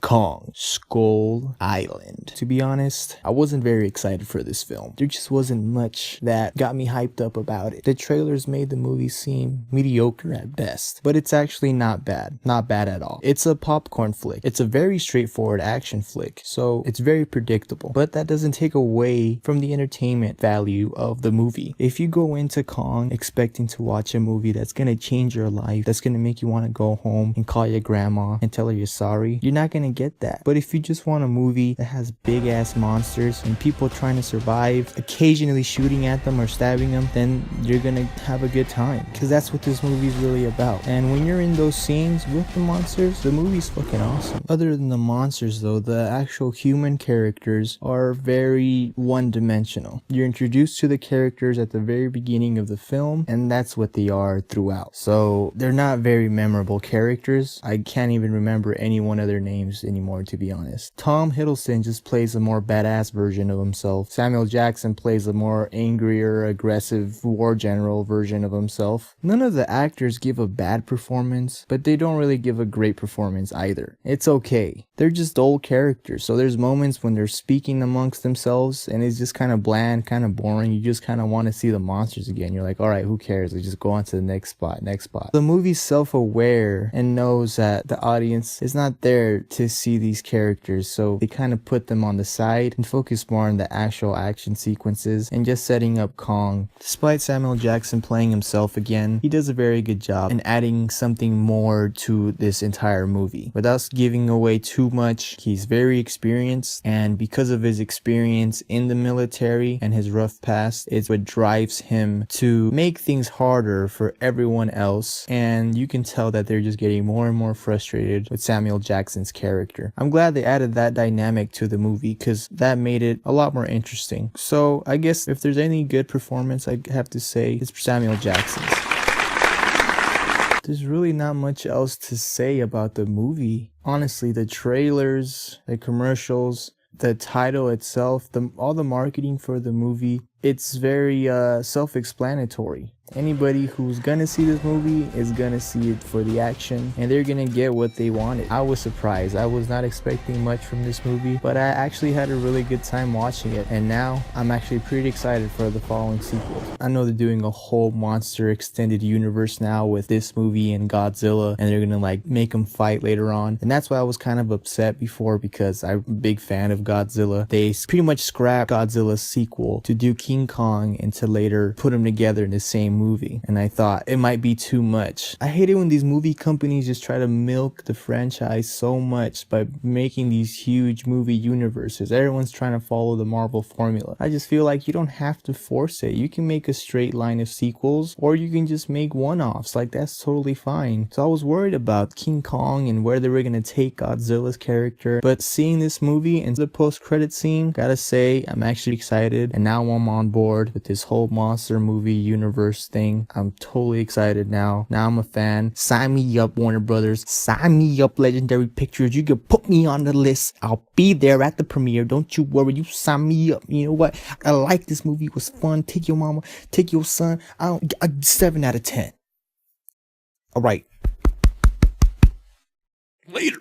Kong Skull Island. To be honest, I wasn't very excited for this film. There just wasn't much that got me hyped up about it. The trailers made the movie seem mediocre at best, but it's actually not bad. Not bad at all. It's a popcorn flick. It's a very straightforward action flick, so it's very predictable, but that doesn't take away from the entertainment value of the movie. If you go into Kong expecting to watch a movie that's gonna change your life, that's gonna make you want to go home and call your grandma and tell her you're sorry, you're not gonna get that. But if you just want a movie that has big ass monsters and people trying to survive, occasionally shooting at them or stabbing them, then you're gonna have a good time, because that's what this movie is really about. And when you're in those scenes with the monsters, the movie's fucking awesome. Other than the monsters though, the actual human characters are very one-dimensional. You're introduced to the characters at the very beginning of the film, and that's what they are throughout. So they're not very memorable characters. I can't even remember any one of their names anymore, to be honest. Tom Hiddleston just plays a more badass version of himself. Samuel Jackson plays a more angrier, aggressive war general version of himself. None of the actors give a bad performance, but they don't really give a great performance either. It's okay. They're just old characters, so there's moments when they're speaking amongst themselves and it's just kind of bland, kind of boring. You just kind of want to see the monsters again. You're like, alright, who cares? Let's just go on to the next spot. The movie's self-aware and knows that the audience is not there to see these characters, so they kind of put them on the side and focus more on the actual action sequences and just setting up Kong. Despite Samuel Jackson playing himself again, he does a very good job in adding something more to this entire movie. Without giving away too much, he's very experienced, and because of his experience in the military and his rough past, it's what drives him to make things harder for everyone else, and you can tell that they're just getting more and more frustrated with Samuel Jackson's character. I'm glad they added that dynamic to the movie, because that made it a lot more interesting. So I guess if there's any good performance, I have to say it's Samuel Jackson's. There's really not much else to say about the movie. Honestly, the trailers, the commercials, the title itself, all the marketing for the movie, it's very self-explanatory. Anybody who's gonna see this movie is gonna see it for the action, and they're gonna get what they wanted. I was surprised. I was not expecting much from this movie, but I actually had a really good time watching it, and now I'm actually pretty excited for the following sequels. I know they're doing a whole monster extended universe now with this movie and Godzilla, and they're gonna like make them fight later on, and that's why I was kind of upset before, because I'm a big fan of Godzilla. They pretty much scrapped Godzilla's sequel to do King Kong and to later put them together in the same movie, and I thought it might be too much. I hate it when these movie companies just try to milk the franchise so much by making these huge movie universes. Everyone's trying to follow the Marvel formula. I just feel like you don't have to force it. You can make a straight line of sequels, or you can just make one-offs. Like, that's totally fine. So I was worried about King Kong and where they were gonna take Godzilla's character, but seeing this movie and the post-credit scene, gotta say I'm actually excited, and now I'm on board with this whole monster movie universe thing. I'm totally excited now. Now I'm a fan. Sign me up, Warner Brothers. Sign me up, Legendary Pictures. You can put me on the list. I'll be there at the premiere. Don't you worry. You sign me up. You know what? I like this movie. It was fun. Take your mama. Take your son. I 7 out of 10. All right. Later.